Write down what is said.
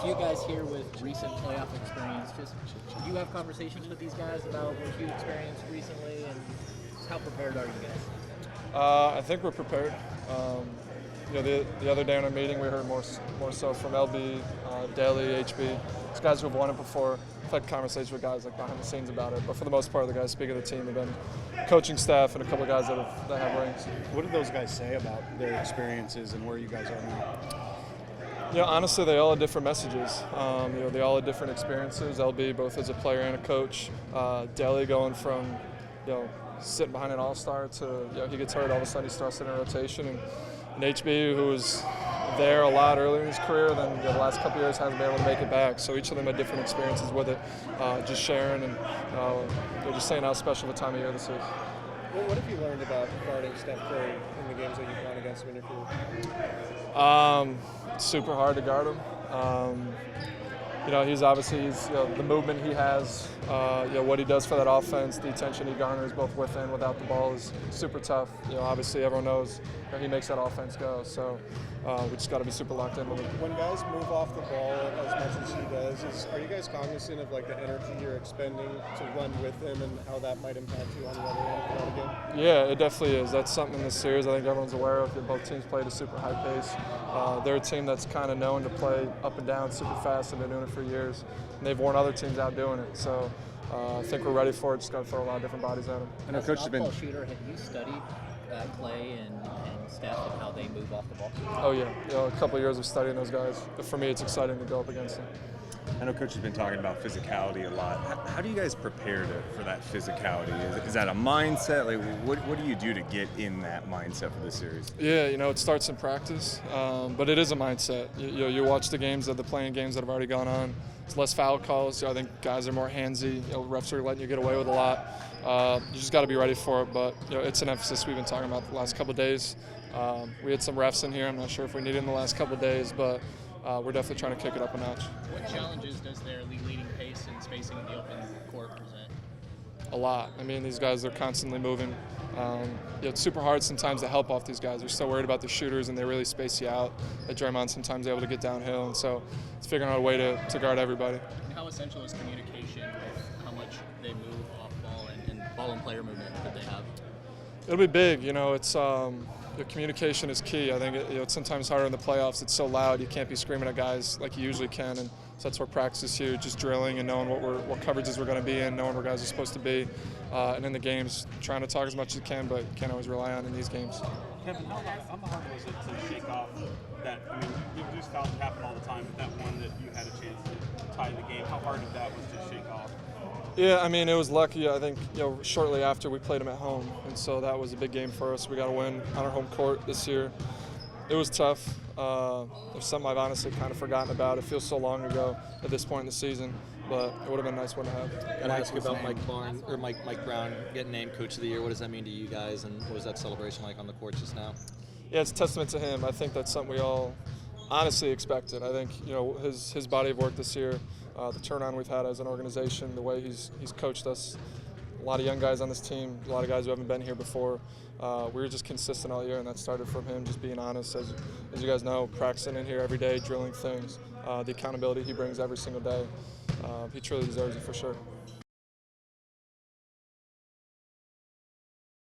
few guys here with recent playoff experience. Just do you have conversations with these guys about what you experienced recently, and how prepared are you guys? I think we're prepared. The other day in our meeting, we heard more so from LB, Daly, HB. These guys who have won it before. I've had conversations with guys like behind the scenes about it, but for the most part, the guys speaking of the team have been coaching staff and a couple of guys that have rings. What did those guys say about their experiences and where you guys are now? Honestly, they all had different messages. They all had different experiences. LB, both as a player and a coach. Daly going from, sitting behind an all-star to, he gets hurt, all of a sudden he starts in a rotation. And HB, who was there a lot earlier in his career, then the last couple of years hasn't been able to make it back. So each of them had different experiences with it, just sharing, and they're just saying how special the time of year this is. Well, what have you learned about guarding Steph Curry in the games that you've gone against him in your career? It's super hard to guard him. He's obviously the movement he has, what he does for that offense, the attention he garners both with and without the ball is super tough. Obviously everyone knows he makes that offense go. So we just got to be super locked in with him. When guys move off the ball as much as he does, are you guys cognizant of the energy you're expending to run with him and how that might impact you on the other end of the game? Yeah, it definitely is. That's something in this series I think everyone's aware of. Both teams play at a super high pace. They're a team that's kind of known to play up and down super fast, and they're doing it for years. And they've worn other teams out doing it. So I think we're ready for it. Just got to throw a lot of different bodies at them. And as a softball shooter, have you studied Clay and Steph and how they move off the ball? Oh yeah, a couple of years of studying those guys. But for me, it's exciting to go up against them. I know Coach has been talking about physicality a lot. How do you guys prepare for that physicality? Is that a mindset? What do you do to get in that mindset for this series? Yeah, it starts in practice, but it is a mindset. You watch the games, the playing games that have already gone on. It's less foul calls. I think guys are more handsy. Refs are letting you get away with a lot. You just got to be ready for it, but it's an emphasis we've been talking about the last couple of days. We had some refs in here. I'm not sure if we need it in the last couple of days, but we're definitely trying to kick it up a notch. What challenges does their leading pace and spacing in the open court present? A lot. These guys are constantly moving. It's super hard sometimes to help off these guys. They're so worried about the shooters, and they really space you out. At Draymond, sometimes able to get downhill, and so it's figuring out a way to guard everybody. And how essential is communication with how much they move off ball and ball and player movement that they have? It'll be big. It's communication is key. I think it's sometimes harder in the playoffs. It's so loud, you can't be screaming at guys like you usually can, and so that's where practice is huge. Just drilling and knowing what coverages we're going to be in, knowing where guys are supposed to be, and in the games, trying to talk as much as you can, but you can't always rely on in these games. Kevin, how hard was it to shake off that? These fouls happen all the time, but that one that you had a chance to tie the game, how hard of that was to shake off? Yeah, it was lucky. I think shortly after we played them at home, and so that was a big game for us. We got to win on our home court this year. It was tough. It's something I've honestly kind of forgotten about. It feels so long ago at this point in the season, but it would have been a nice one to have. Can I ask you about Mike Brown getting named Coach of the Year? What does that mean to you guys, and what was that celebration like on the court just now? Yeah, it's a testament to him. I think that's something we all honestly expected. I think his body of work this year, the turnaround we've had as an organization, the way he's coached us. A lot of young guys on this team, a lot of guys who haven't been here before. We were just consistent all year, and that started from him just being honest. As you guys know, practicing in here every day, drilling things, the accountability he brings every single day. He truly deserves it for sure.